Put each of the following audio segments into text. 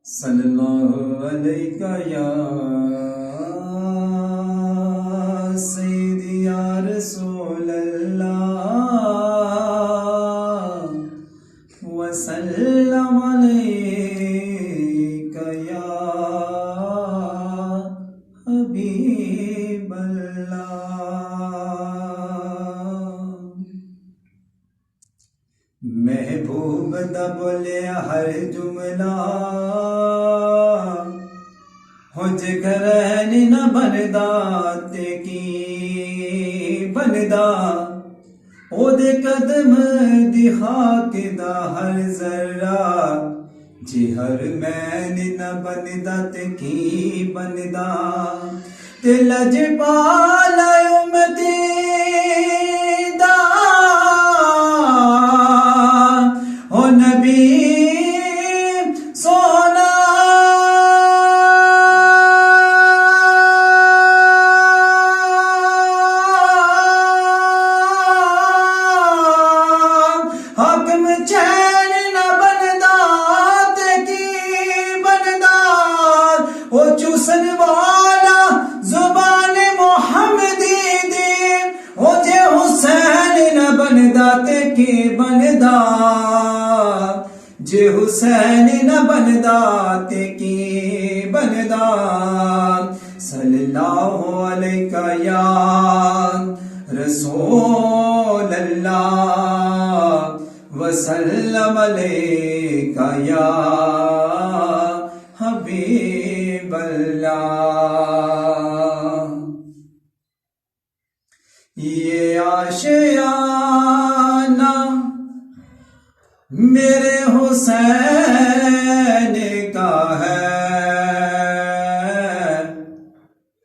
صلی اللہ علیہ یا سیدی یا رسول اللہ وسلم علیک یا حبیب اللہ۔ محبوب دا بولے ہر جملہ ہو جگرین نہ بندا تے کی بندا او دے قدم دی خاک دا ہر ذرہ جی ہر مین نہ بندا تے کی بندا تے لج پالا امتی دا او نبی سونا حکم چین نہ بندا تے کی بندا او چوسن والا زبان محمدی دی او جے حسین نہ بندا تے کی بندا جے حسین نہ بندا تے کی بندا۔ صلی اللہ علیہ یا رسول اللہ وسلم علیک یا حبیب اللہ۔ یہ آشیانہ میرے حسین کا ہے،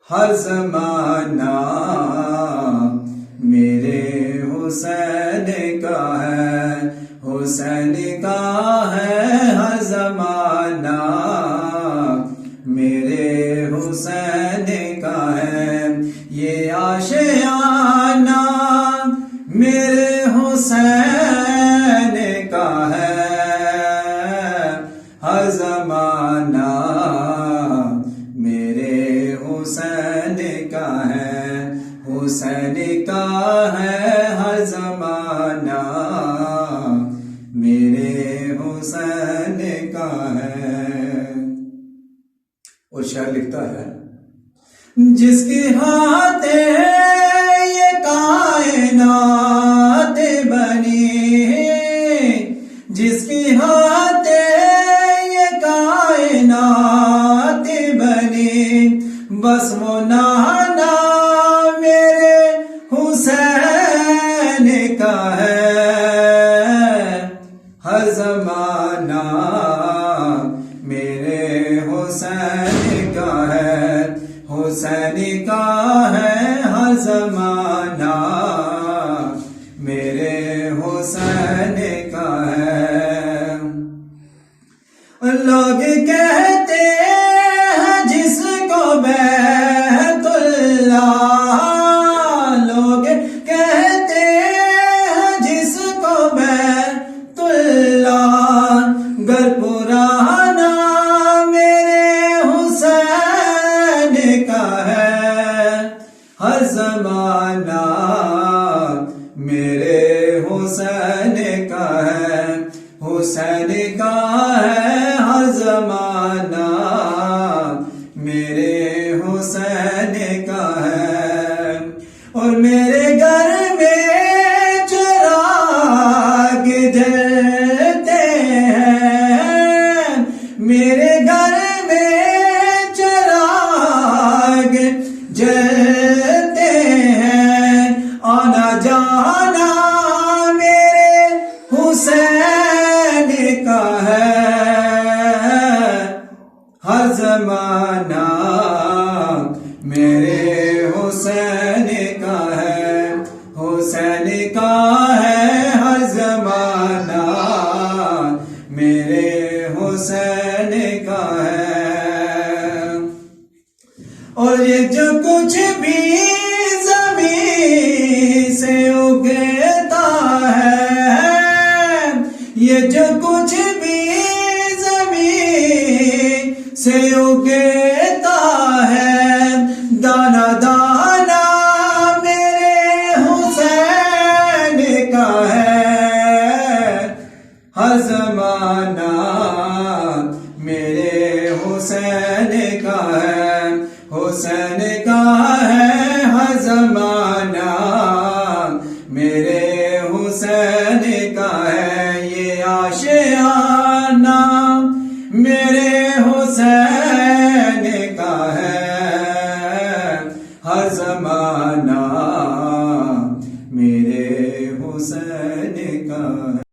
ہر زمانہ میرے حسین کا ہے، حسین کا ہے ہر زمانہ میرے حسین کا ہے۔ یہ آشیانہ میرے حسین کا ہے، ہر زمانہ میرے حسین کا ہے، حسین کا ہے ہر زمانہ میرے حسین کا ہے۔ اور شاعر لکھتا ہے جس کی ہاتھ یہ کائنات بنی، جس کی ہاتھ یہ کائنات بنی، بس وہ نانا میرے حسین کا ہے، ہر زمانہ میرے حسین کا ہے، حسین کا ہے ہر زمانہ میرے حسین کا ہے۔ لوگ کہتے ہیں جس کو بیت اللہ، لوگ کہتے ہیں جس کو بیت اللہ، گر پرانا میرے حسین کا ہے، ہر زمانہ میرے حسین کا ہے، حسین کا ہے ہر زمانہ میرے حسین کا ہے۔ اور میرے گھر میں چراغ جلتے ہیں، میرے گھر میں چراغ جلتے ہیں، آنا جانا میرے حسین کا ہے، ہر زمانہ میرے حسین کا ہے، حسین کا ہے ہر زمانہ میرے حسین کا ہے۔ اور یہ جو کچھ بھی زمین سے اگتا ہے، یہ جو کچھ بھی زمین سے اگتا ہے دانا دانا میرے حسین کا ہے ہر زمانہ میرے حسین کا ہے حسین کا ہے ہر زمانہ